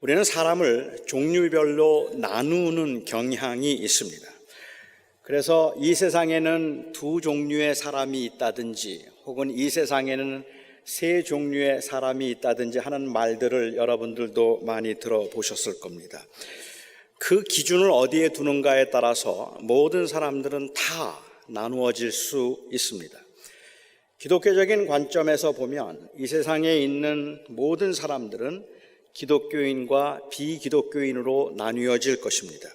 우리는 사람을 종류별로 나누는 경향이 있습니다. 그래서 이 세상에는 두 종류의 사람이 있다든지 혹은 이 세상에는 세 종류의 사람이 있다든지 하는 말들을 여러분들도 많이 들어보셨을 겁니다. 그 기준을 어디에 두는가에 따라서 모든 사람들은 다 나누어질 수 있습니다. 기독교적인 관점에서 보면 이 세상에 있는 모든 사람들은 기독교인과 비기독교인으로 나뉘어질 것입니다.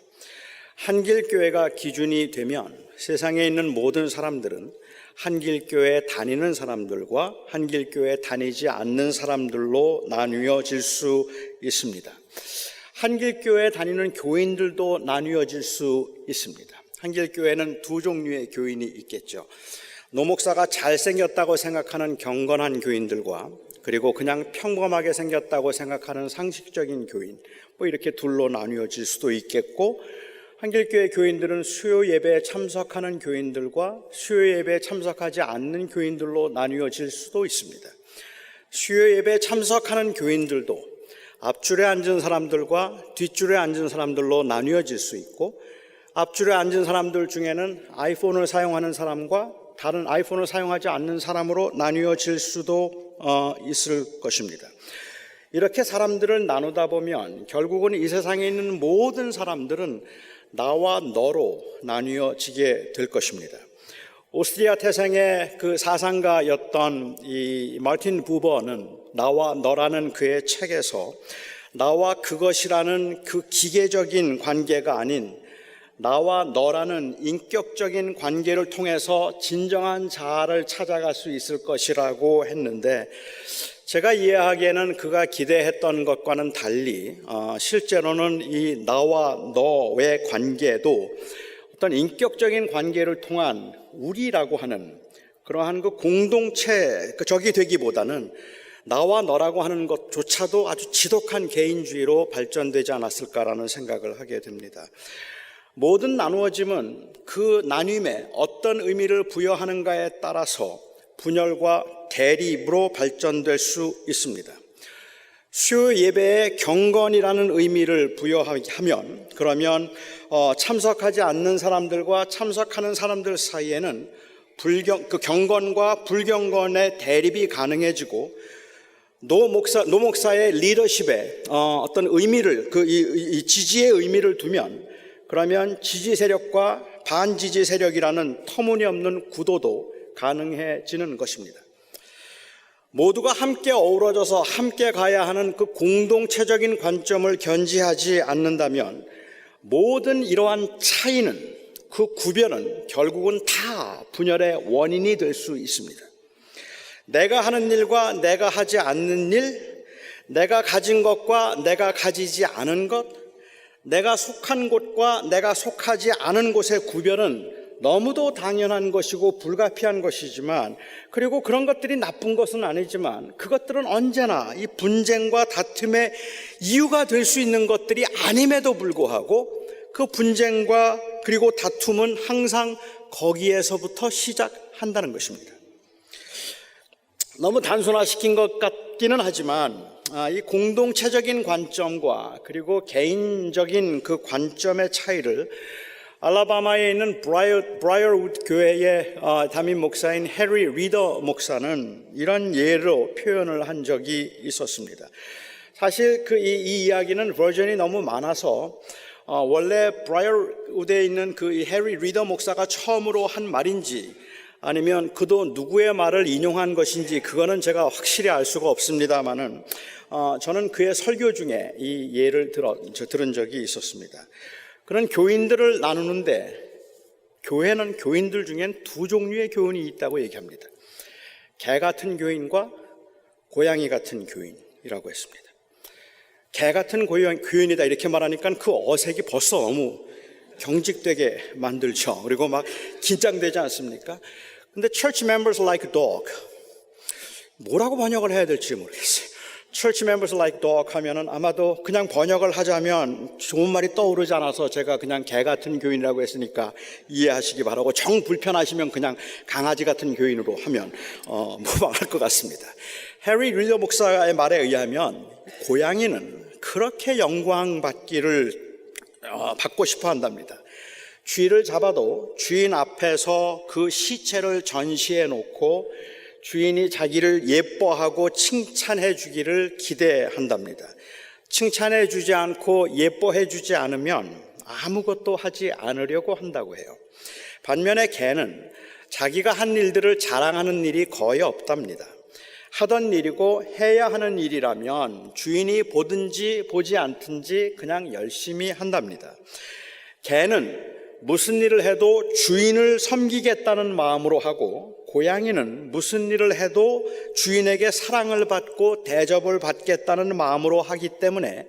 한길교회가 기준이 되면 세상에 있는 모든 사람들은 한길교회에 다니는 사람들과 한길교회에 다니지 않는 사람들로 나뉘어질 수 있습니다. 한길교회에 다니는 교인들도 나뉘어질 수 있습니다. 한길교회는 두 종류의 교인이 있겠죠. 노목사가 잘생겼다고 생각하는 경건한 교인들과 그리고 그냥 평범하게 생겼다고 생각하는 상식적인 교인, 이렇게 둘로 나뉘어질 수도 있겠고, 한길교회 교인들은 수요 예배에 참석하는 교인들과 수요 예배에 참석하지 않는 교인들로 나뉘어질 수도 있습니다. 수요 예배에 참석하는 교인들도 앞줄에 앉은 사람들과 뒷줄에 앉은 사람들로 나뉘어질 수 있고, 앞줄에 앉은 사람들 중에는 아이폰을 사용하는 사람과 다른 아이폰을 사용하지 않는 사람으로 나뉘어질 수도 있을 것입니다. 이렇게 사람들을 나누다 보면 결국은 이 세상에 있는 모든 사람들은 나와 너로 나뉘어지게 될 것입니다. 오스트리아 태생의 그 사상가였던 이 마르틴 부버는 나와 너라는 그의 책에서 나와 그것이라는 그 기계적인 관계가 아닌 나와 너라는 인격적인 관계를 통해서 진정한 자아를 찾아갈 수 있을 것이라고 했는데, 제가 이해하기에는 그가 기대했던 것과는 달리 실제로는 이 나와 너의 관계도 어떤 인격적인 관계를 통한 우리라고 하는 그러한 그 공동체 적이 되기보다는 나와 너라고 하는 것조차도 아주 지독한 개인주의로 발전되지 않았을까라는 생각을 하게 됩니다. 모든 나누어짐은 그 나눔에 어떤 의미를 부여하는가에 따라서 분열과 대립으로 발전될 수 있습니다. 수요 예배에 경건이라는 의미를 부여하면 그러면 참석하지 않는 사람들과 참석하는 사람들 사이에는 그 경건과 불경건의 대립이 가능해지고 노 목사의 리더십에 어떤 의미를 이 지지의 의미를 두면 그러면 지지 세력과 반지지 세력이라는 터무니없는 구도도 가능해지는 것입니다. 모두가 함께 어우러져서 함께 가야 하는 그 공동체적인 관점을 견지하지 않는다면 모든 이러한 차이는, 그 구별은 결국은 다 분열의 원인이 될 수 있습니다. 내가 하는 일과 내가 하지 않는 일, 내가 가진 것과 내가 가지지 않은 것, 내가 속한 곳과 내가 속하지 않은 곳의 구별은 너무도 당연한 것이고 불가피한 것이지만, 그리고 그런 것들이 나쁜 것은 아니지만 그것들은 언제나 이 분쟁과 다툼의 이유가 될 수 있는 것들이 아님에도 불구하고 그 분쟁과 그리고 다툼은 항상 거기에서부터 시작한다는 것입니다. 너무 단순화시킨 것 같기는 하지만 이 공동체적인 관점과 그리고 개인적인 그 관점의 차이를 알라바마에 있는 브라이어우드 교회의 담임 목사인 해리 리더 목사는 이런 예로 표현을 한 적이 있었습니다. 사실 이 이야기는 버전이 너무 많아서 원래 브라이어우드에 있는 그 해리 리더 목사가 처음으로 한 말인지 아니면 그도 누구의 말을 인용한 것인지 그거는 제가 확실히 알 수가 없습니다만은 저는 그의 설교 중에 이 예를 들은 적이 있었습니다. 그런 교인들을 나누는데 교회는 교인들 중엔 두 종류의 교인이 있다고 얘기합니다. 개 같은 교인과 고양이 같은 교인이라고 했습니다. 개 같은 교인이다 이렇게 말하니까 그 어색이 벌써 너무 경직되게 만들죠. 그리고 막 긴장되지 않습니까? 근데 church members like dog, 뭐라고 번역을 해야 될지 모르겠어요. church members like dog 하면은 아마도 그냥 번역을 하자면 좋은 말이 떠오르지 않아서 제가 그냥 개 같은 교인이라고 했으니까 이해하시기 바라고, 정 불편하시면 그냥 강아지 같은 교인으로 하면 무방할 것 같습니다. 해리 릴러 목사의 말에 의하면 고양이는 그렇게 영광 받고 싶어 한답니다. 쥐를 잡아도 주인 앞에서 그 시체를 전시해 놓고 주인이 자기를 예뻐하고 칭찬해 주기를 기대한답니다. 칭찬해 주지 않고 예뻐해 주지 않으면 아무것도 하지 않으려고 한다고 해요. 반면에 개는 자기가 한 일들을 자랑하는 일이 거의 없답니다. 하던 일이고 해야 하는 일이라면 주인이 보든지 보지 않든지 그냥 열심히 한답니다. 개는 무슨 일을 해도 주인을 섬기겠다는 마음으로 하고, 고양이는 무슨 일을 해도 주인에게 사랑을 받고 대접을 받겠다는 마음으로 하기 때문에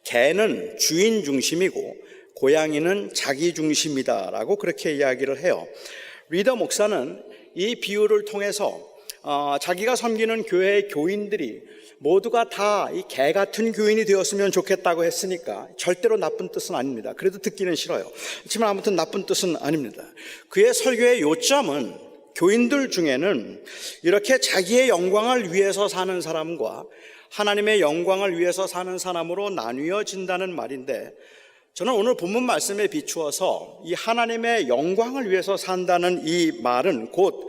개는 주인 중심이고 고양이는 자기 중심이다라고 그렇게 이야기를 해요. 리더 목사는 이 비유를 통해서 자기가 섬기는 교회의 교인들이 모두가 다 이 개 같은 교인이 되었으면 좋겠다고 했으니까 절대로 나쁜 뜻은 아닙니다. 그래도 듣기는 싫어요. 하지만 아무튼 나쁜 뜻은 아닙니다. 그의 설교의 요점은 교인들 중에는 이렇게 자기의 영광을 위해서 사는 사람과 하나님의 영광을 위해서 사는 사람으로 나뉘어진다는 말인데, 저는 오늘 본문 말씀에 비추어서 이 하나님의 영광을 위해서 산다는 이 말은 곧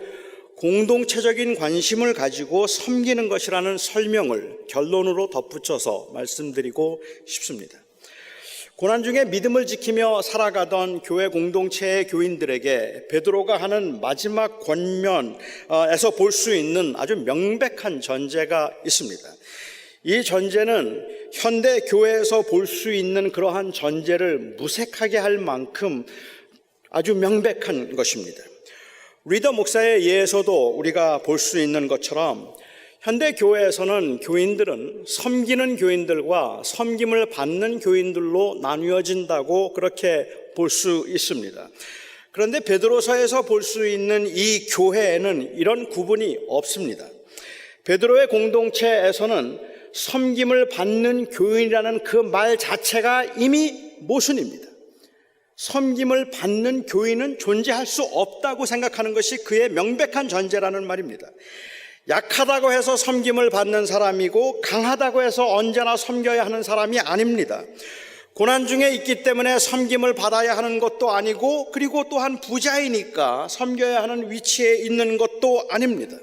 공동체적인 관심을 가지고 섬기는 것이라는 설명을 결론으로 덧붙여서 말씀드리고 싶습니다. 고난 중에 믿음을 지키며 살아가던 교회 공동체의 교인들에게 베드로가 하는 마지막 권면에서 볼 수 있는 아주 명백한 전제가 있습니다. 이 전제는 현대 교회에서 볼 수 있는 그러한 전제를 무색하게 할 만큼 아주 명백한 것입니다. 리더 목사의 예에서도 우리가 볼 수 있는 것처럼 현대 교회에서는 교인들은 섬기는 교인들과 섬김을 받는 교인들로 나뉘어진다고 그렇게 볼 수 있습니다. 그런데 베드로서에서 볼 수 있는 이 교회에는 이런 구분이 없습니다. 베드로의 공동체에서는 섬김을 받는 교인이라는 그 말 자체가 이미 모순입니다. 섬김을 받는 교인은 존재할 수 없다고 생각하는 것이 그의 명백한 전제라는 말입니다. 약하다고 해서 섬김을 받는 사람이고 강하다고 해서 언제나 섬겨야 하는 사람이 아닙니다. 고난 중에 있기 때문에 섬김을 받아야 하는 것도 아니고, 그리고 또한 부자이니까 섬겨야 하는 위치에 있는 것도 아닙니다.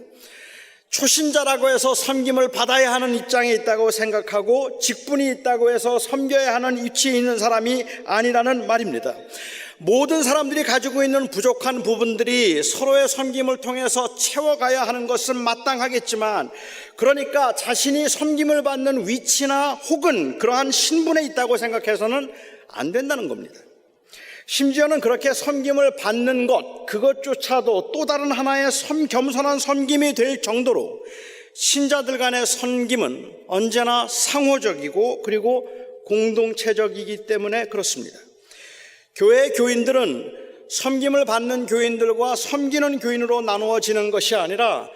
초신자라고 해서 섬김을 받아야 하는 입장에 있다고 생각하고 직분이 있다고 해서 섬겨야 하는 위치에 있는 사람이 아니라는 말입니다. 모든 사람들이 가지고 있는 부족한 부분들이 서로의 섬김을 통해서 채워가야 하는 것은 마땅하겠지만, 그러니까 자신이 섬김을 받는 위치나 혹은 그러한 신분에 있다고 생각해서는 안 된다는 겁니다. 심지어는 그렇게 섬김을 받는 것, 그것조차도 또 다른 하나의 겸손한 섬김이 될 정도로 신자들 간의 섬김은 언제나 상호적이고 그리고 공동체적이기 때문에 그렇습니다. 교회의 교인들은 섬김을 받는 교인들과 섬기는 교인으로 나누어지는 것이 아니라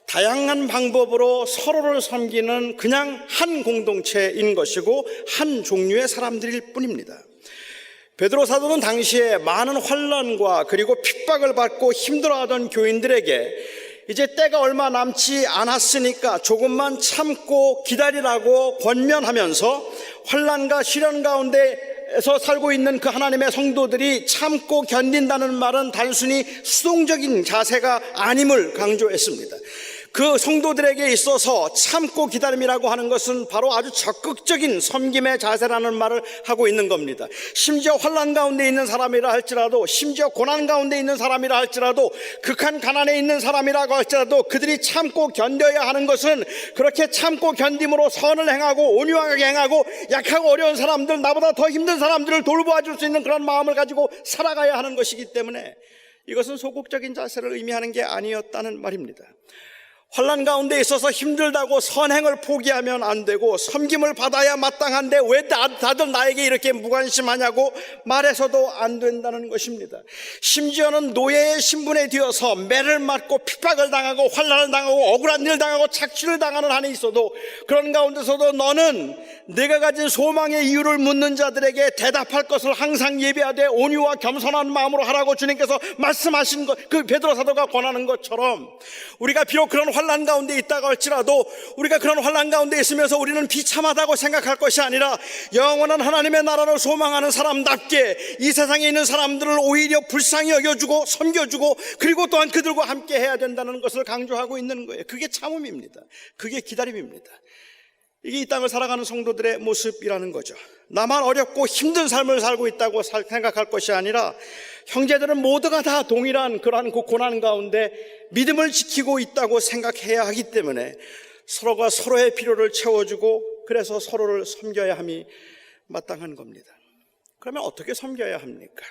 다양한 방법으로 서로를 섬기는 그냥 한 공동체인 것이고 한 종류의 사람들일 뿐입니다. 베드로 사도는 당시에 많은 환난과 그리고 핍박을 받고 힘들어하던 교인들에게 이제 때가 얼마 남지 않았으니까 조금만 참고 기다리라고 권면하면서 환난과 시련 가운데에서 살고 있는 그 하나님의 성도들이 참고 견딘다는 말은 단순히 수동적인 자세가 아님을 강조했습니다. 그 성도들에게 있어서 참고 기다림이라고 하는 것은 바로 아주 적극적인 섬김의 자세라는 말을 하고 있는 겁니다. 심지어 환난 가운데 있는 사람이라 할지라도, 심지어 고난 가운데 있는 사람이라 할지라도, 극한 가난에 있는 사람이라고 할지라도 그들이 참고 견뎌야 하는 것은 그렇게 참고 견딤으로 선을 행하고 온유하게 행하고 약하고 어려운 사람들, 나보다 더 힘든 사람들을 돌보아줄 수 있는 그런 마음을 가지고 살아가야 하는 것이기 때문에 이것은 소극적인 자세를 의미하는 게 아니었다는 말입니다. 환난 가운데 있어서 힘들다고 선행을 포기하면 안 되고 섬김을 받아야 마땅한데 왜 다들 나에게 이렇게 무관심하냐고 말해서도 안 된다는 것입니다. 심지어는 노예의 신분에 뒤어서 매를 맞고 핍박을 당하고 환난을 당하고 억울한 일을 당하고 착취를 당하는 한이 있어도 그런 가운데서도 너는 내가 가진 소망의 이유를 묻는 자들에게 대답할 것을 항상 예비하되 온유와 겸손한 마음으로 하라고 주님께서 말씀하신 것, 그 베드로 사도가 권하는 것처럼 우리가 비록 그런 환난 가운데 있다가 할지라도 우리가 그런 환난 가운데 있으면서 우리는 비참하다고 생각할 것이 아니라 영원한 하나님의 나라를 소망하는 사람답게 이 세상에 있는 사람들을 오히려 불쌍히 여겨주고 섬겨주고 그리고 또한 그들과 함께 해야 된다는 것을 강조하고 있는 거예요. 그게 참음입니다. 그게 기다림입니다. 이게 이 땅을 살아가는 성도들의 모습이라는 거죠. 나만 어렵고 힘든 삶을 살고 있다고 생각할 것이 아니라 형제들은 모두가 다 동일한 그러한 고난 가운데 믿음을 지키고 있다고 생각해야 하기 때문에 서로가 서로의 필요를 채워주고 그래서 서로를 섬겨야 함이 마땅한 겁니다. 그러면 어떻게 섬겨야 합니까?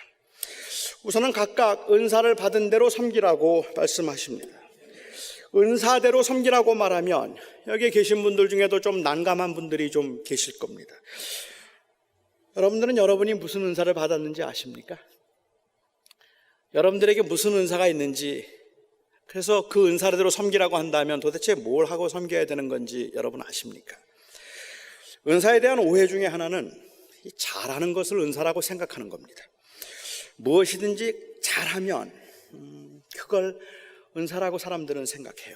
우선은 각각 은사를 받은 대로 섬기라고 말씀하십니다. 은사대로 섬기라고 말하면 여기에 계신 분들 중에도 좀 난감한 분들이 좀 계실 겁니다. 여러분들은 여러분이 무슨 은사를 받았는지 아십니까? 여러분들에게 무슨 은사가 있는지, 그래서 그 은사대로 섬기라고 한다면 도대체 뭘 하고 섬겨야 되는 건지 여러분 아십니까? 은사에 대한 오해 중에 하나는 잘하는 것을 은사라고 생각하는 겁니다. 무엇이든지 잘하면 그걸 은사라고 사람들은 생각해요.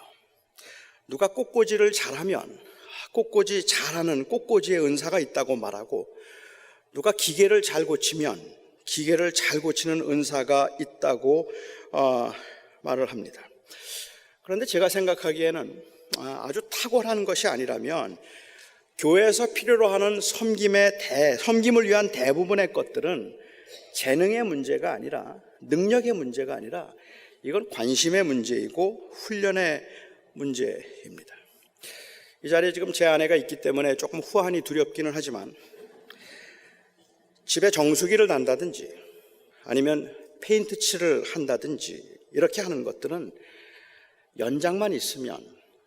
누가 꽃꽂이를 잘하면 꽃꽂이 잘하는 꽃꽂이의 은사가 있다고 말하고, 누가 기계를 잘 고치면 기계를 잘 고치는 은사가 있다고 말을 합니다. 그런데 제가 생각하기에는 아주 탁월한 것이 아니라면 교회에서 필요로 하는 섬김을 위한 대부분의 것들은 재능의 문제가 아니라, 능력의 문제가 아니라 이건 관심의 문제이고 훈련의 문제입니다. 이 자리에 지금 제 아내가 있기 때문에 조금 후환이 두렵기는 하지만, 집에 정수기를 단다든지 아니면 페인트 칠을 한다든지 이렇게 하는 것들은 연장만 있으면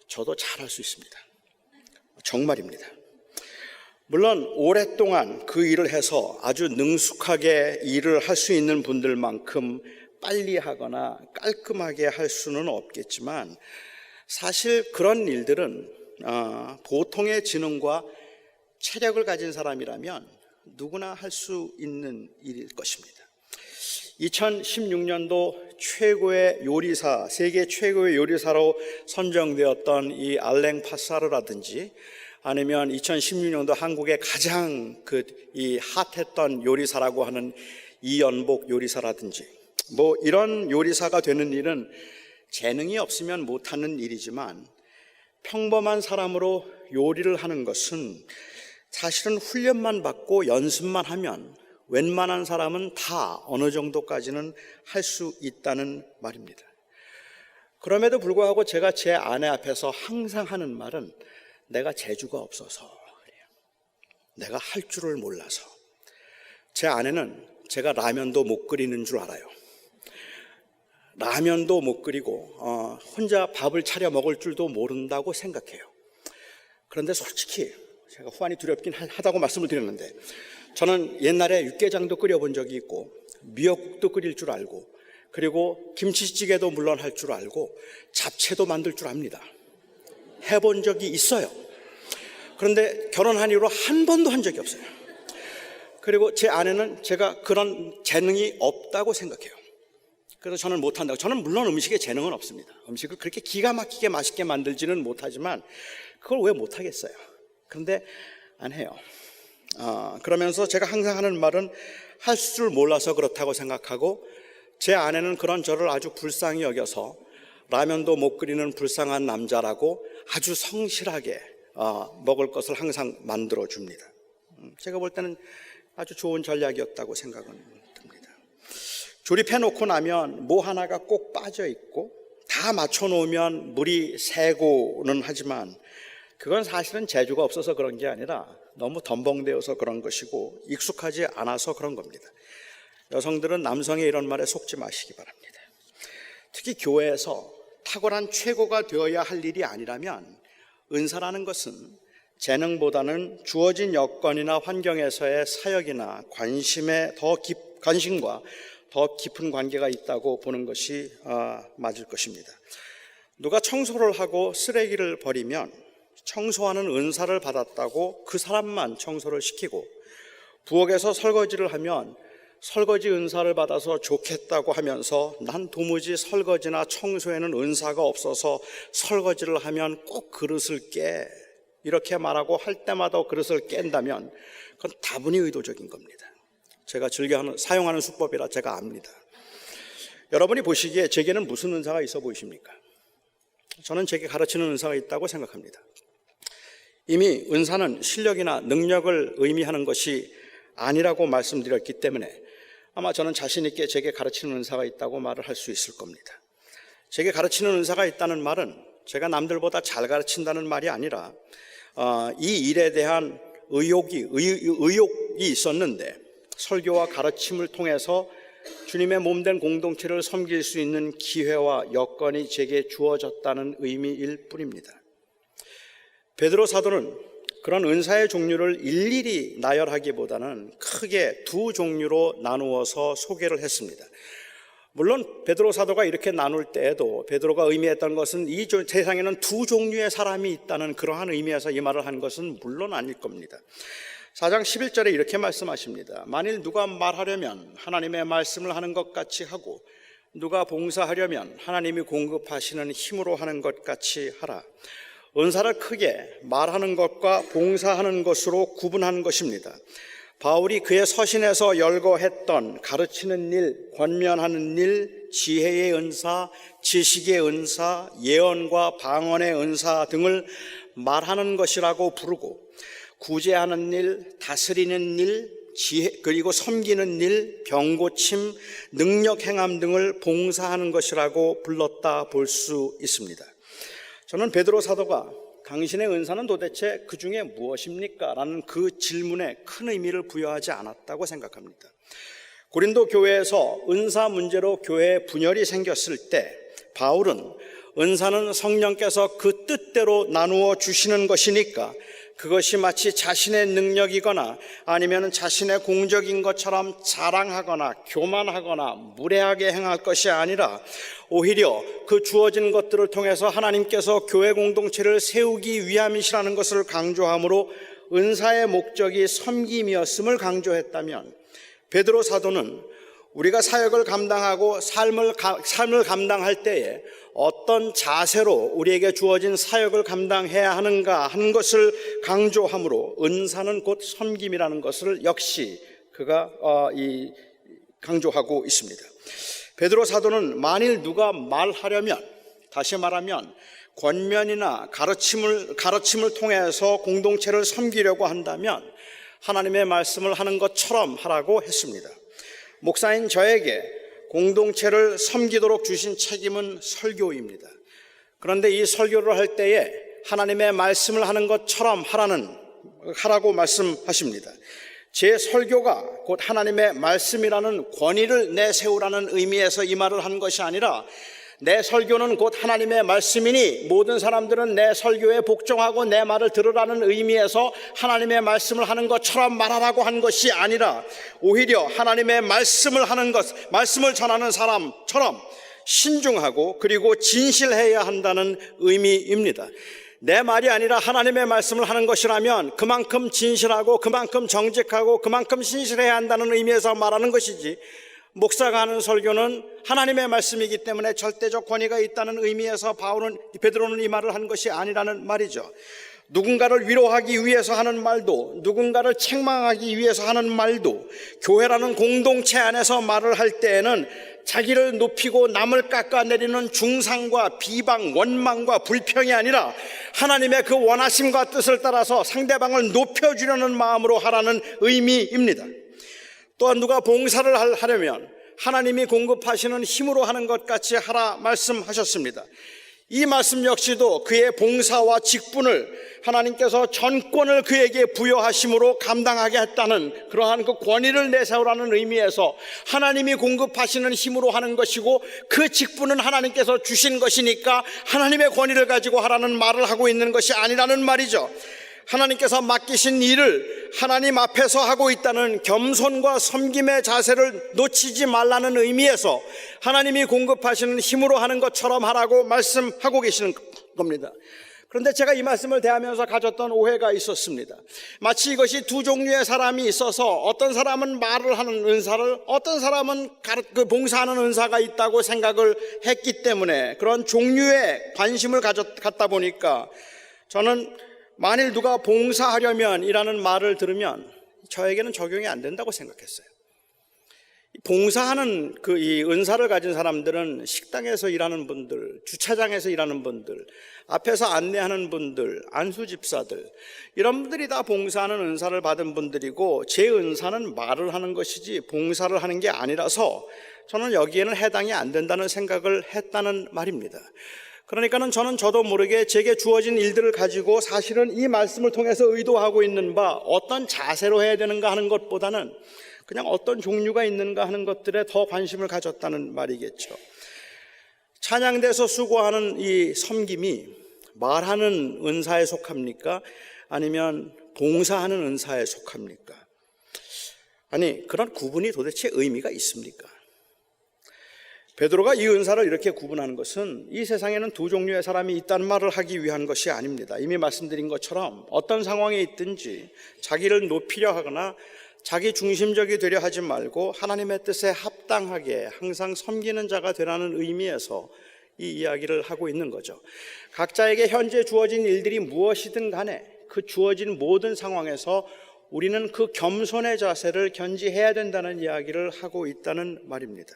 저도 잘할 수 있습니다. 정말입니다. 물론 오랫동안 그 일을 해서 아주 능숙하게 일을 할 수 있는 분들만큼 빨리 하거나 깔끔하게 할 수는 없겠지만, 사실 그런 일들은 보통의 지능과 체력을 가진 사람이라면 누구나 할 수 있는 일일 것입니다. 2016년도 최고의 요리사, 세계 최고의 요리사로 선정되었던 이 알랭 파사르라든지, 아니면 2016년도 한국의 가장 이 핫했던 요리사라고 하는 이연복 요리사라든지, 뭐 이런 요리사가 되는 일은 재능이 없으면 못하는 일이지만, 평범한 사람으로 요리를 하는 것은 사실은 훈련만 받고 연습만 하면 웬만한 사람은 다 어느 정도까지는 할 수 있다는 말입니다. 그럼에도 불구하고 제가 제 아내 앞에서 항상 하는 말은 내가 재주가 없어서 그래요. 내가 할 줄을 몰라서. 제 아내는 제가 라면도 못 끓이는 줄 알아요. 라면도 못 끓이고 혼자 밥을 차려 먹을 줄도 모른다고 생각해요. 그런데 솔직히 제가 후환이 두렵긴 하다고 말씀을 드렸는데, 저는 옛날에 육개장도 끓여본 적이 있고 미역국도 끓일 줄 알고, 그리고 김치찌개도 물론 할 줄 알고 잡채도 만들 줄 압니다. 해본 적이 있어요. 그런데 결혼한 이후로 한 번도 한 적이 없어요. 그리고 제 아내는 제가 그런 재능이 없다고 생각해요. 그래서 저는 못한다고. 저는 물론 음식에 재능은 없습니다. 음식을 그렇게 기가 막히게 맛있게 만들지는 못하지만 그걸 왜 못하겠어요? 그런데 안 해요. 그러면서 제가 항상 하는 말은 할 줄 몰라서 그렇다고 생각하고, 제 아내는 그런 저를 아주 불쌍히 여겨서 라면도 못 끓이는 불쌍한 남자라고 아주 성실하게 먹을 것을 항상 만들어 줍니다. 제가 볼 때는 아주 좋은 전략이었다고 생각은 듭니다. 조립해 놓고 나면 뭐 하나가 꼭 빠져 있고 다 맞춰 놓으면 물이 새고는 하지만, 그건 사실은 재주가 없어서 그런 게 아니라 너무 덤벙대어서 그런 것이고 익숙하지 않아서 그런 겁니다. 여성들은 남성의 이런 말에 속지 마시기 바랍니다. 특히 교회에서 탁월한 최고가 되어야 할 일이 아니라면, 은사라는 것은 재능보다는 주어진 여건이나 환경에서의 사역이나 관심과 더 깊은 관계가 있다고 보는 것이 맞을 것입니다. 누가 청소를 하고 쓰레기를 버리면 청소하는 은사를 받았다고 그 사람만 청소를 시키고, 부엌에서 설거지를 하면 설거지 은사를 받아서 좋겠다고 하면서 난 도무지 설거지나 청소에는 은사가 없어서 설거지를 하면 꼭 그릇을 깨, 이렇게 말하고 할 때마다 그릇을 깬다면 그건 다분히 의도적인 겁니다. 제가 사용하는 수법이라 제가 압니다. 여러분이 보시기에 제게는 무슨 은사가 있어 보이십니까? 저는 제게 가르치는 은사가 있다고 생각합니다. 이미 은사는 실력이나 능력을 의미하는 것이 아니라고 말씀드렸기 때문에 아마 저는 자신 있게 제게 가르치는 은사가 있다고 말을 할 수 있을 겁니다. 제게 가르치는 은사가 있다는 말은 제가 남들보다 잘 가르친다는 말이 아니라 이 일에 대한 의욕이 있었는데 설교와 가르침을 통해서 주님의 몸된 공동체를 섬길 수 있는 기회와 여건이 제게 주어졌다는 의미일 뿐입니다. 베드로 사도는 그런 은사의 종류를 일일이 나열하기보다는 크게 두 종류로 나누어서 소개를 했습니다. 물론 베드로 사도가 이렇게 나눌 때에도 베드로가 의미했던 것은 이 세상에는 두 종류의 사람이 있다는 그러한 의미에서 이 말을 한 것은 물론 아닐 겁니다. 4장 11절에 이렇게 말씀하십니다. 만일 누가 말하려면 하나님의 말씀을 하는 것 같이 하고 누가 봉사하려면 하나님이 공급하시는 힘으로 하는 것 같이 하라. 은사를 크게 말하는 것과 봉사하는 것으로 구분한 것입니다. 바울이 그의 서신에서 열거했던 가르치는 일, 권면하는 일, 지혜의 은사, 지식의 은사, 예언과 방언의 은사 등을 말하는 것이라고 부르고 구제하는 일, 다스리는 일, 그리고 섬기는 일, 병고침, 능력 행함 등을 봉사하는 것이라고 불렀다 볼 수 있습니다. 저는 베드로 사도가 당신의 은사는 도대체 그 중에 무엇입니까? 라는 그 질문에 큰 의미를 부여하지 않았다고 생각합니다. 고린도 교회에서 은사 문제로 교회에 분열이 생겼을 때 바울은 은사는 성령께서 그 뜻대로 나누어 주시는 것이니까 그것이 마치 자신의 능력이거나 아니면 자신의 공적인 것처럼 자랑하거나 교만하거나 무례하게 행할 것이 아니라 오히려 그 주어진 것들을 통해서 하나님께서 교회 공동체를 세우기 위함이시라는 것을 강조하므로 은사의 목적이 섬김이었음을 강조했다면 베드로 사도는 우리가 사역을 감당하고 삶을 감당할 때에 어떤 자세로 우리에게 주어진 사역을 감당해야 하는가 하는 것을 강조하므로 은사는 곧 섬김이라는 것을 역시 그가 강조하고 있습니다. 베드로 사도는 만일 누가 말하려면, 다시 말하면 권면이나 가르침을 통해서 공동체를 섬기려고 한다면 하나님의 말씀을 하는 것처럼 하라고 했습니다. 목사인 저에게 공동체를 섬기도록 주신 책임은 설교입니다. 그런데 이 설교를 할 때에 하나님의 말씀을 하는 것처럼 하라고 말씀하십니다. 제 설교가 곧 하나님의 말씀이라는 권위를 내세우라는 의미에서 이 말을 한 것이 아니라 내 설교는 곧 하나님의 말씀이니 모든 사람들은 내 설교에 복종하고 내 말을 들으라는 의미에서 하나님의 말씀을 하는 것처럼 말하라고 한 것이 아니라 오히려 하나님의 말씀을 전하는 사람처럼 신중하고 그리고 진실해야 한다는 의미입니다. 내 말이 아니라 하나님의 말씀을 하는 것이라면 그만큼 진실하고 그만큼 정직하고 그만큼 신실해야 한다는 의미에서 말하는 것이지, 목사가 하는 설교는 하나님의 말씀이기 때문에 절대적 권위가 있다는 의미에서 베드로는 이 말을 한 것이 아니라는 말이죠. 누군가를 위로하기 위해서 하는 말도, 누군가를 책망하기 위해서 하는 말도, 교회라는 공동체 안에서 말을 할 때에는 자기를 높이고 남을 깎아내리는 중상과 비방, 원망과 불평이 아니라 하나님의 그 원하심과 뜻을 따라서 상대방을 높여주려는 마음으로 하라는 의미입니다. 또한 누가 봉사를 하려면 하나님이 공급하시는 힘으로 하는 것 같이 하라 말씀하셨습니다. 이 말씀 역시도 그의 봉사와 직분을 하나님께서 전권을 그에게 부여하심으로 감당하게 했다는 그러한 그 권위를 내세우라는 의미에서 하나님이 공급하시는 힘으로 하는 것이고 그 직분은 하나님께서 주신 것이니까 하나님의 권위를 가지고 하라는 말을 하고 있는 것이 아니라는 말이죠. 하나님께서 맡기신 일을 하나님 앞에서 하고 있다는 겸손과 섬김의 자세를 놓치지 말라는 의미에서 하나님이 공급하시는 힘으로 하는 것처럼 하라고 말씀하고 계시는 겁니다. 그런데 제가 이 말씀을 대하면서 가졌던 오해가 있었습니다. 마치 이것이 두 종류의 사람이 있어서 어떤 사람은 말을 하는 은사를, 어떤 사람은 봉사하는 은사가 있다고 생각을 했기 때문에 그런 종류의 관심을 갖다 보니까 저는 만일 누가 봉사하려면 이라는 말을 들으면 저에게는 적용이 안 된다고 생각했어요. 봉사하는 이 은사를 가진 사람들은 식당에서 일하는 분들, 주차장에서 일하는 분들, 앞에서 안내하는 분들, 안수집사들, 이런 분들이 다 봉사하는 은사를 받은 분들이고, 제 은사는 말을 하는 것이지 봉사를 하는 게 아니라서 저는 여기에는 해당이 안 된다는 생각을 했다는 말입니다. 그러니까는 저는 저도 모르게 제게 주어진 일들을 가지고 사실은 이 말씀을 통해서 의도하고 있는 바 어떤 자세로 해야 되는가 하는 것보다는 그냥 어떤 종류가 있는가 하는 것들에 더 관심을 가졌다는 말이겠죠. 찬양대에서 수고하는 이 섬김이 말하는 은사에 속합니까? 아니면 봉사하는 은사에 속합니까? 아니, 그런 구분이 도대체 의미가 있습니까? 베드로가 이 은사를 이렇게 구분하는 것은 이 세상에는 두 종류의 사람이 있다는 말을 하기 위한 것이 아닙니다. 이미 말씀드린 것처럼 어떤 상황에 있든지 자기를 높이려 하거나 자기 중심적이 되려 하지 말고 하나님의 뜻에 합당하게 항상 섬기는 자가 되라는 의미에서 이 이야기를 하고 있는 거죠. 각자에게 현재 주어진 일들이 무엇이든 간에 그 주어진 모든 상황에서 우리는 그 겸손의 자세를 견지해야 된다는 이야기를 하고 있다는 말입니다.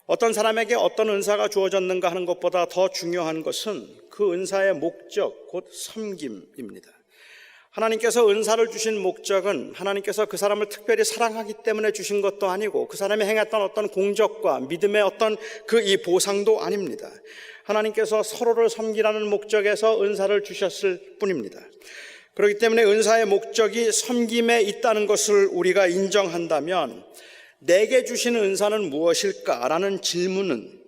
어떤 사람에게 어떤 은사가 주어졌는가 하는 것보다 더 중요한 것은 그 은사의 목적, 곧 섬김입니다. 하나님께서 은사를 주신 목적은 하나님께서 그 사람을 특별히 사랑하기 때문에 주신 것도 아니고 그 사람이 행했던 어떤 공적과 믿음의 어떤 이 보상도 아닙니다. 하나님께서 서로를 섬기라는 목적에서 은사를 주셨을 뿐입니다. 그렇기 때문에 은사의 목적이 섬김에 있다는 것을 우리가 인정한다면 내게 주신 은사는 무엇일까라는 질문은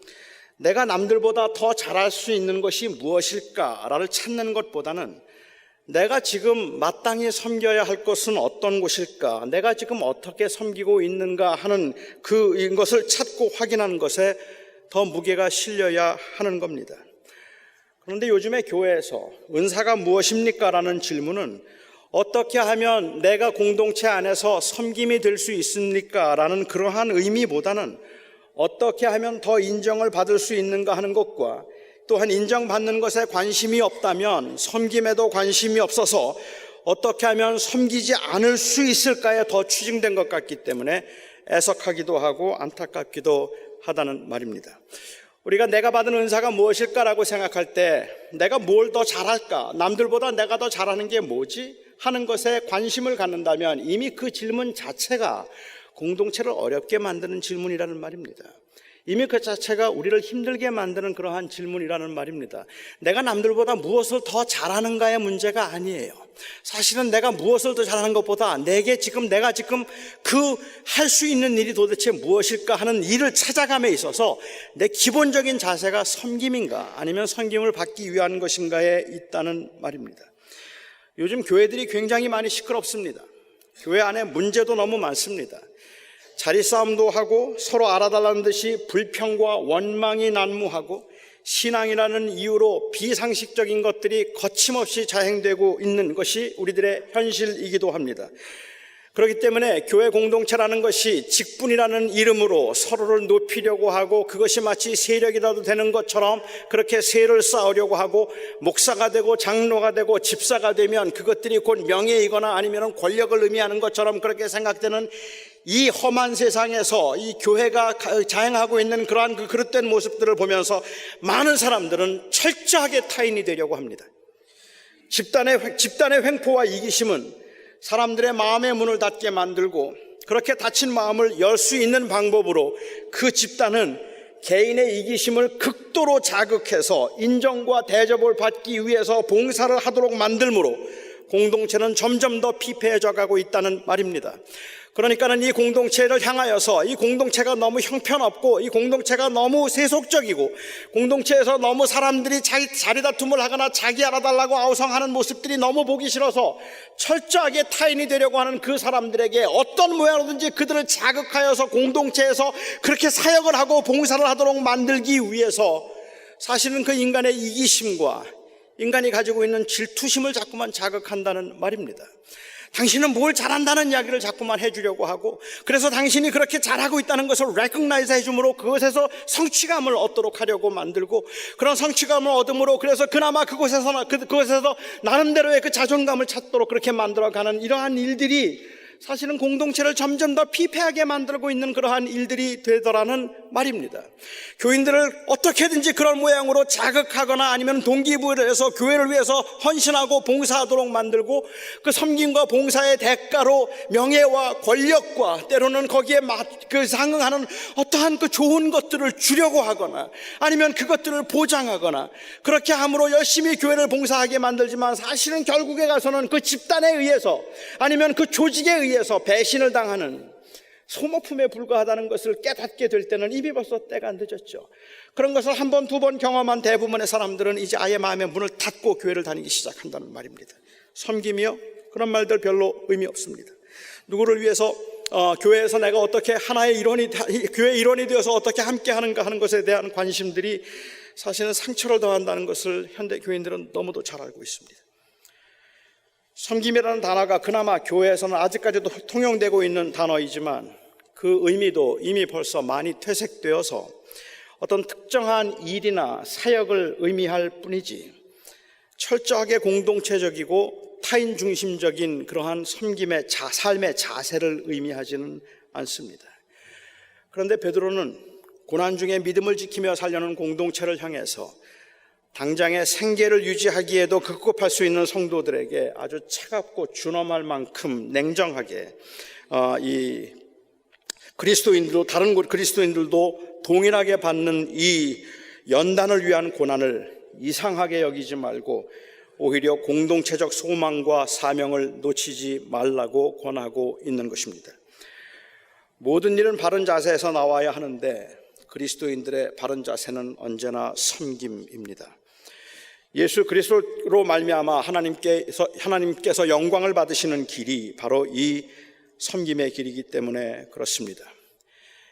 내가 남들보다 더 잘할 수 있는 것이 무엇일까를 찾는 것보다는 내가 지금 마땅히 섬겨야 할 것은 어떤 것일까? 내가 지금 어떻게 섬기고 있는가 하는 이것을 찾고 확인하는 것에 더 무게가 실려야 하는 겁니다. 그런데 요즘에 교회에서 은사가 무엇입니까? 라는 질문은 어떻게 하면 내가 공동체 안에서 섬김이 될 수 있습니까? 라는 그러한 의미보다는 어떻게 하면 더 인정을 받을 수 있는가 하는 것과 또한 인정받는 것에 관심이 없다면 섬김에도 관심이 없어서 어떻게 하면 섬기지 않을 수 있을까에 더 추징된 것 같기 때문에 애석하기도 하고 안타깝기도 하다는 말입니다. 우리가 내가 받은 은사가 무엇일까라고 생각할 때 내가 뭘 더 잘할까? 남들보다 내가 더 잘하는 게 뭐지? 하는 것에 관심을 갖는다면 이미 그 질문 자체가 공동체를 어렵게 만드는 질문이라는 말입니다. 이미 그 자체가 우리를 힘들게 만드는 그러한 질문이라는 말입니다. 내가 남들보다 무엇을 더 잘하는가의 문제가 아니에요. 사실은 내가 무엇을 더 잘하는 것보다 내가 지금 할 수 있는 일이 도대체 무엇일까 하는 일을 찾아감에 있어서 내 기본적인 자세가 섬김인가 아니면 섬김을 받기 위한 것인가에 있다는 말입니다. 요즘 교회들이 굉장히 많이 시끄럽습니다. 교회 안에 문제도 너무 많습니다. 자리싸움도 하고 서로 알아달라는 듯이 불평과 원망이 난무하고 신앙이라는 이유로 비상식적인 것들이 거침없이 자행되고 있는 것이 우리들의 현실이기도 합니다. 그렇기 때문에 교회 공동체라는 것이 직분이라는 이름으로 서로를 높이려고 하고 그것이 마치 세력이라도 되는 것처럼 그렇게 세를 쌓으려고 하고 목사가 되고 장로가 되고 집사가 되면 그것들이 곧 명예이거나 아니면 권력을 의미하는 것처럼 그렇게 생각되는 이 험한 세상에서 이 교회가 자행하고 있는 그러한 그 그릇된 모습들을 보면서 많은 사람들은 철저하게 타인이 되려고 합니다. 집단의 횡포와 이기심은 사람들의 마음의 문을 닫게 만들고 그렇게 닫힌 마음을 열 수 있는 방법으로 그 집단은 개인의 이기심을 극도로 자극해서 인정과 대접을 받기 위해서 봉사를 하도록 만들므로 공동체는 점점 더 피폐해져 가고 있다는 말입니다. 그러니까는 이 공동체를 향하여서 이 공동체가 너무 형편없고 이 공동체가 너무 세속적이고 공동체에서 너무 사람들이 자리 다툼을 하거나 자기 알아달라고 아우성하는 모습들이 너무 보기 싫어서 철저하게 타인이 되려고 하는 그 사람들에게 어떤 모양으로든지 그들을 자극하여서 공동체에서 그렇게 사역을 하고 봉사를 하도록 만들기 위해서 사실은 그 인간의 이기심과 인간이 가지고 있는 질투심을 자꾸만 자극한다는 말입니다. 당신은 뭘 잘한다는 이야기를 자꾸만 해주려고 하고, 그래서 당신이 그렇게 잘하고 있다는 것을 recognize 해줌으로 그것에서 성취감을 얻도록 하려고 만들고, 그런 성취감을 얻음으로 그래서 그나마 그곳에서 나름대로의 그 자존감을 찾도록 그렇게 만들어가는 이러한 일들이 사실은 공동체를 점점 더 피폐하게 만들고 있는 그러한 일들이 되더라는 말입니다. 교인들을 어떻게든지 그런 모양으로 자극하거나 아니면 동기부여를 해서 교회를 위해서 헌신하고 봉사하도록 만들고, 그 섬김과 봉사의 대가로 명예와 권력과 때로는 거기에 상응하는 어떠한 그 좋은 것들을 주려고 하거나 아니면 그것들을 보장하거나, 그렇게 함으로 열심히 교회를 봉사하게 만들지만 사실은 결국에 가서는 그 집단에 의해서 아니면 그 조직에 의해서 배신을 당하는 소모품에 불과하다는 것을 깨닫게 될 때는 이미 벌써 때가 늦었죠. 그런 것을 한 번, 두 번 경험한 대부분의 사람들은 이제 아예 마음의 문을 닫고 교회를 다니기 시작한다는 말입니다. 섬김이요? 그런 말들 별로 의미 없습니다. 누구를 위해서 교회에서 내가 어떻게 하나의 교회 일원이 되어서 어떻게 함께 하는가 하는 것에 대한 관심들이 사실은 상처를 더한다는 것을 현대 교인들은 너무도 잘 알고 있습니다. 섬김이라는 단어가 그나마 교회에서는 아직까지도 통용되고 있는 단어이지만 그 의미도 이미 벌써 많이 퇴색되어서 어떤 특정한 일이나 사역을 의미할 뿐이지 철저하게 공동체적이고 타인 중심적인 그러한 섬김의 삶의 자세를 의미하지는 않습니다. 그런데 베드로는 고난 중에 믿음을 지키며 살려는 공동체를 향해서 당장의 생계를 유지하기에도 급급할 수 있는 성도들에게 아주 차갑고 준엄할 만큼 냉정하게 이 그리스도인들도 다른 그리스도인들도 동일하게 받는 이 연단을 위한 고난을 이상하게 여기지 말고 오히려 공동체적 소망과 사명을 놓치지 말라고 권하고 있는 것입니다. 모든 일은 바른 자세에서 나와야 하는데 그리스도인들의 바른 자세는 언제나 섬김입니다. 예수 그리스도로 말미암아 하나님께서 영광을 받으시는 길이 바로 이 섬김의 길이기 때문에 그렇습니다.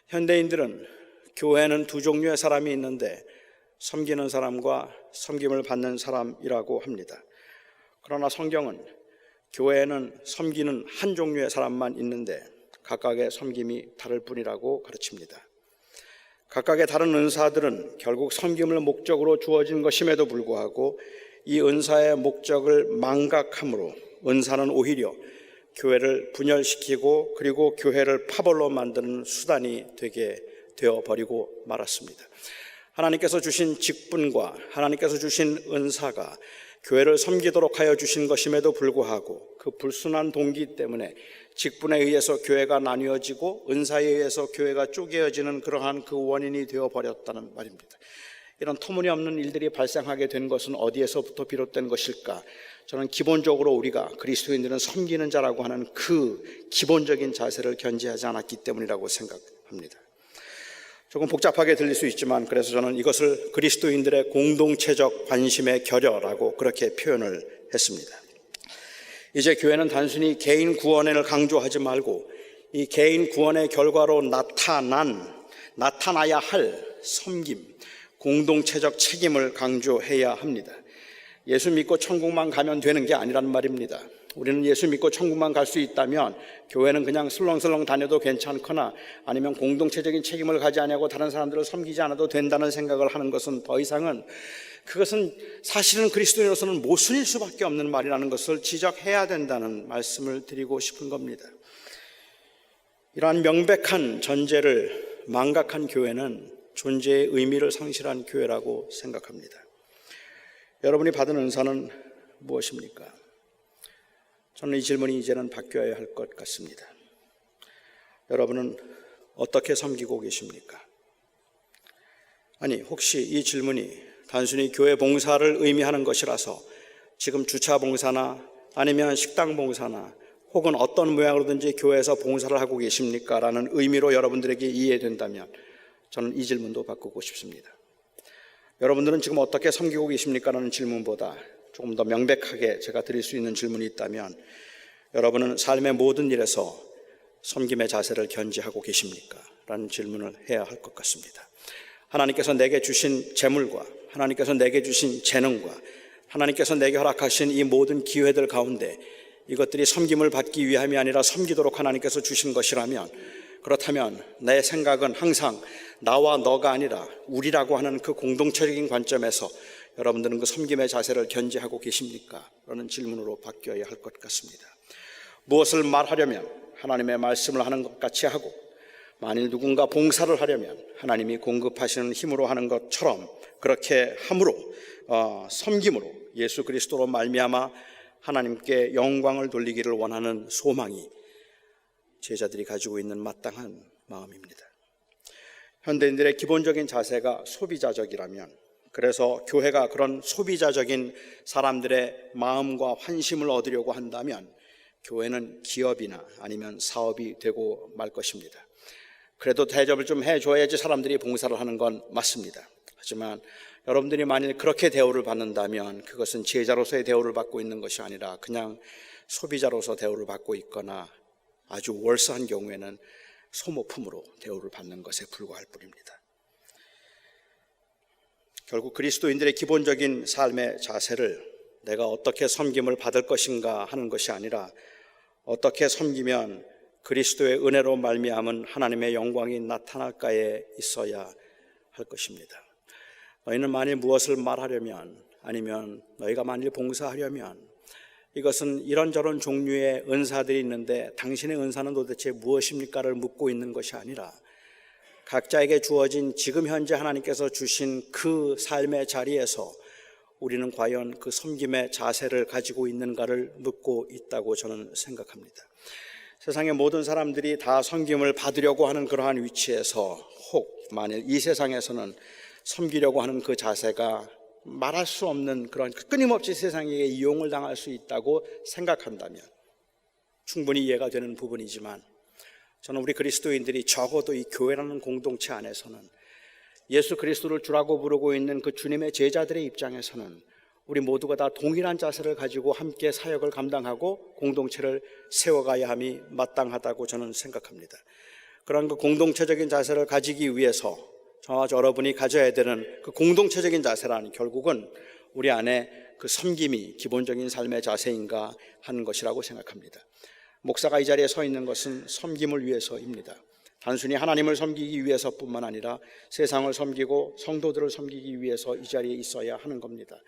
현대인들은 교회는 두 종류의 사람이 있는데 섬기는 사람과 섬김을 받는 사람이라고 합니다. 그러나 성경은 교회에는 섬기는 한 종류의 사람만 있는데 각각의 섬김이 다를 뿐이라고 가르칩니다. 각각의 다른 은사들은 결국 섬김을 목적으로 주어진 것임에도 불구하고 이 은사의 목적을 망각함으로 은사는 오히려 교회를 분열시키고 그리고 교회를 파벌로 만드는 수단이 되게 되어버리고 말았습니다. 하나님께서 주신 직분과 하나님께서 주신 은사가 교회를 섬기도록 하여 주신 것임에도 불구하고 그 불순한 동기 때문에 직분에 의해서 교회가 나뉘어지고 은사에 의해서 교회가 쪼개어지는 그러한 그 원인이 되어버렸다는 말입니다. 이런 터무니없는 일들이 발생하게 된 것은 어디에서부터 비롯된 것일까? 저는 기본적으로 우리가 그리스도인들은 섬기는 자라고 하는 그 기본적인 자세를 견지하지 않았기 때문이라고 생각합니다. 조금 복잡하게 들릴 수 있지만 그래서 저는 이것을 그리스도인들의 공동체적 관심의 결여라고 그렇게 표현을 했습니다. 이제 교회는 단순히 개인 구원을 강조하지 말고 이 개인 구원의 결과로 나타나야 할 섬김, 공동체적 책임을 강조해야 합니다. 예수 믿고 천국만 가면 되는 게 아니란 말입니다. 우리는 예수 믿고 천국만 갈 수 있다면 교회는 그냥 슬렁슬렁 다녀도 괜찮거나 아니면 공동체적인 책임을 가지 않고 다른 사람들을 섬기지 않아도 된다는 생각을 하는 것은 더 이상은 그것은 사실은 그리스도인으로서는 모순일 수밖에 없는 말이라는 것을 지적해야 된다는 말씀을 드리고 싶은 겁니다. 이러한 명백한 전제를 망각한 교회는 존재의 의미를 상실한 교회라고 생각합니다. 여러분이 받은 은사는 무엇입니까? 저는 이 질문이 이제는 바뀌어야 할 것 같습니다. 여러분은 어떻게 섬기고 계십니까? 아니, 혹시 이 질문이 단순히 교회 봉사를 의미하는 것이라서 지금 주차 봉사나 아니면 식당 봉사나 혹은 어떤 모양으로든지 교회에서 봉사를 하고 계십니까? 라는 의미로 여러분들에게 이해된다면 저는 이 질문도 바꾸고 싶습니다. 여러분들은 지금 어떻게 섬기고 계십니까? 라는 질문보다 조금 더 명백하게 제가 드릴 수 있는 질문이 있다면 여러분은 삶의 모든 일에서 섬김의 자세를 견지하고 계십니까? 라는 질문을 해야 할 것 같습니다. 하나님께서 내게 주신 재물과 하나님께서 내게 주신 재능과 하나님께서 내게 허락하신 이 모든 기회들 가운데 이것들이 섬김을 받기 위함이 아니라 섬기도록 하나님께서 주신 것이라면, 그렇다면 내 생각은 항상 나와 너가 아니라 우리라고 하는 그 공동체적인 관점에서 여러분들은 그 섬김의 자세를 견지하고 계십니까? 라는 질문으로 바뀌어야 할 것 같습니다. 무엇을 말하려면 하나님의 말씀을 하는 것 같이 하고, 만일 누군가 봉사를 하려면 하나님이 공급하시는 힘으로 하는 것처럼 그렇게 함으로, 섬김으로 예수 그리스도로 말미암아 하나님께 영광을 돌리기를 원하는 소망이 제자들이 가지고 있는 마땅한 마음입니다. 현대인들의 기본적인 자세가 소비자적이라면, 그래서 교회가 그런 소비자적인 사람들의 마음과 환심을 얻으려고 한다면 교회는 기업이나 아니면 사업이 되고 말 것입니다. 그래도 대접을 좀 해줘야지 사람들이 봉사를 하는 건 맞습니다. 하지만 여러분들이 만일 그렇게 대우를 받는다면 그것은 제자로서의 대우를 받고 있는 것이 아니라 그냥 소비자로서 대우를 받고 있거나 아주 월서한 경우에는 소모품으로 대우를 받는 것에 불과할 뿐입니다. 결국 그리스도인들의 기본적인 삶의 자세를 내가 어떻게 섬김을 받을 것인가 하는 것이 아니라 어떻게 섬기면 그리스도의 은혜로 말미암은 하나님의 영광이 나타날까에 있어야 할 것입니다. 너희는 만일 무엇을 말하려면, 아니면 너희가 만일 봉사하려면, 이것은 이런저런 종류의 은사들이 있는데 당신의 은사는 도대체 무엇입니까를 묻고 있는 것이 아니라 각자에게 주어진 지금 현재 하나님께서 주신 그 삶의 자리에서 우리는 과연 그 섬김의 자세를 가지고 있는가를 묻고 있다고 저는 생각합니다. 세상의 모든 사람들이 다 섬김을 받으려고 하는 그러한 위치에서 혹 만일 이 세상에서는 섬기려고 하는 그 자세가 말할 수 없는 그런 끊임없이 세상에게 이용을 당할 수 있다고 생각한다면 충분히 이해가 되는 부분이지만, 저는 우리 그리스도인들이 적어도 이 교회라는 공동체 안에서는 예수 그리스도를 주라고 부르고 있는 그 주님의 제자들의 입장에서는 우리 모두가 다 동일한 자세를 가지고 함께 사역을 감당하고 공동체를 세워가야 함이 마땅하다고 저는 생각합니다. 그런 그 공동체적인 자세를 가지기 위해서 저와 여러분이 가져야 되는 그 공동체적인 자세라는 결국은 우리 안에 그 섬김이 기본적인 삶의 자세인가 하는 것이라고 생각합니다. 목사가 이 자리에 서 있는 것은 섬김을 위해서입니다. 단순히 하나님을 섬기기 위해서뿐만 아니라 세상을 섬기고 성도들을 섬기기 위해서 이 자리에 있어야 하는 겁니다.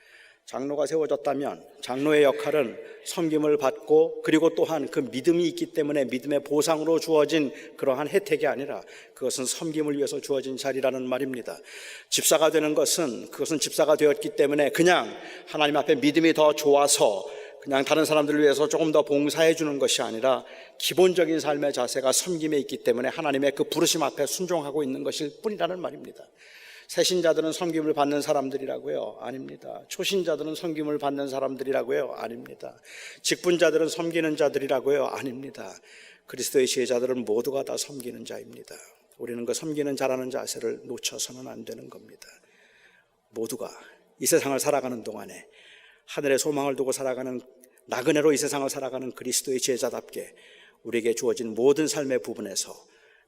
장로가 세워졌다면 장로의 역할은 섬김을 받고, 그리고 또한 그 믿음이 있기 때문에 믿음의 보상으로 주어진 그러한 혜택이 아니라 그것은 섬김을 위해서 주어진 자리라는 말입니다. 집사가 되는 것은 그것은 집사가 되었기 때문에 그냥 하나님 앞에 믿음이 더 좋아서 그냥 다른 사람들을 위해서 조금 더 봉사해 주는 것이 아니라 기본적인 삶의 자세가 섬김에 있기 때문에 하나님의 그 부르심 앞에 순종하고 있는 것일 뿐이라는 말입니다. 새신자들은 섬김을 받는 사람들이라고요? 아닙니다. 초신자들은 섬김을 받는 사람들이라고요? 아닙니다. 직분자들은 섬기는 자들이라고요? 아닙니다. 그리스도의 제자들은 모두가 다 섬기는 자입니다. 우리는 그 섬기는 자라는 자세를 놓쳐서는 안 되는 겁니다. 모두가 이 세상을 살아가는 동안에 하늘의 소망을 두고 살아가는, 나그네로 이 세상을 살아가는 그리스도의 제자답게 우리에게 주어진 모든 삶의 부분에서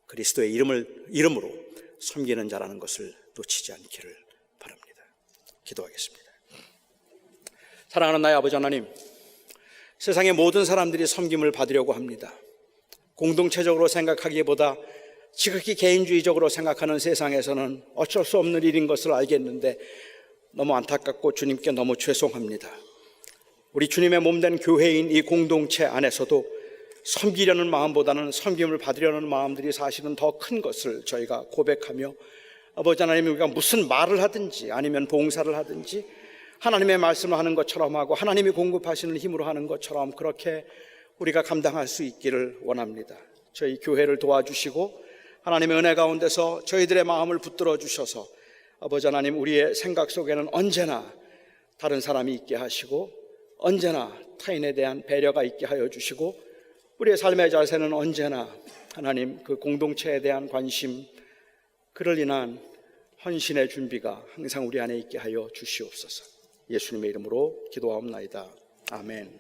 그리스도의 이름으로 섬기는 자라는 것을 놓치지 않기를 바랍니다. 기도하겠습니다. 사랑하는 나의 아버지 하나님, 세상의 모든 사람들이 섬김을 받으려고 합니다. 공동체적으로 생각하기보다 지극히 개인주의적으로 생각하는 세상에서는 어쩔 수 없는 일인 것을 알겠는데 너무 안타깝고 주님께 너무 죄송합니다. 우리 주님의 몸된 교회인 이 공동체 안에서도 섬기려는 마음보다는 섬김을 받으려는 마음들이 사실은 더 큰 것을 저희가 고백하며, 아버지 하나님, 우리가 무슨 말을 하든지 아니면 봉사를 하든지 하나님의 말씀을 하는 것처럼 하고 하나님이 공급하시는 힘으로 하는 것처럼 그렇게 우리가 감당할 수 있기를 원합니다. 저희 교회를 도와주시고 하나님의 은혜 가운데서 저희들의 마음을 붙들어 주셔서 아버지 하나님, 우리의 생각 속에는 언제나 다른 사람이 있게 하시고 언제나 타인에 대한 배려가 있게 하여 주시고 우리의 삶의 자세는 언제나 하나님 그 공동체에 대한 관심, 그를 인한 헌신의 준비가 항상 우리 안에 있게 하여 주시옵소서. 예수님의 이름으로 기도하옵나이다. 아멘.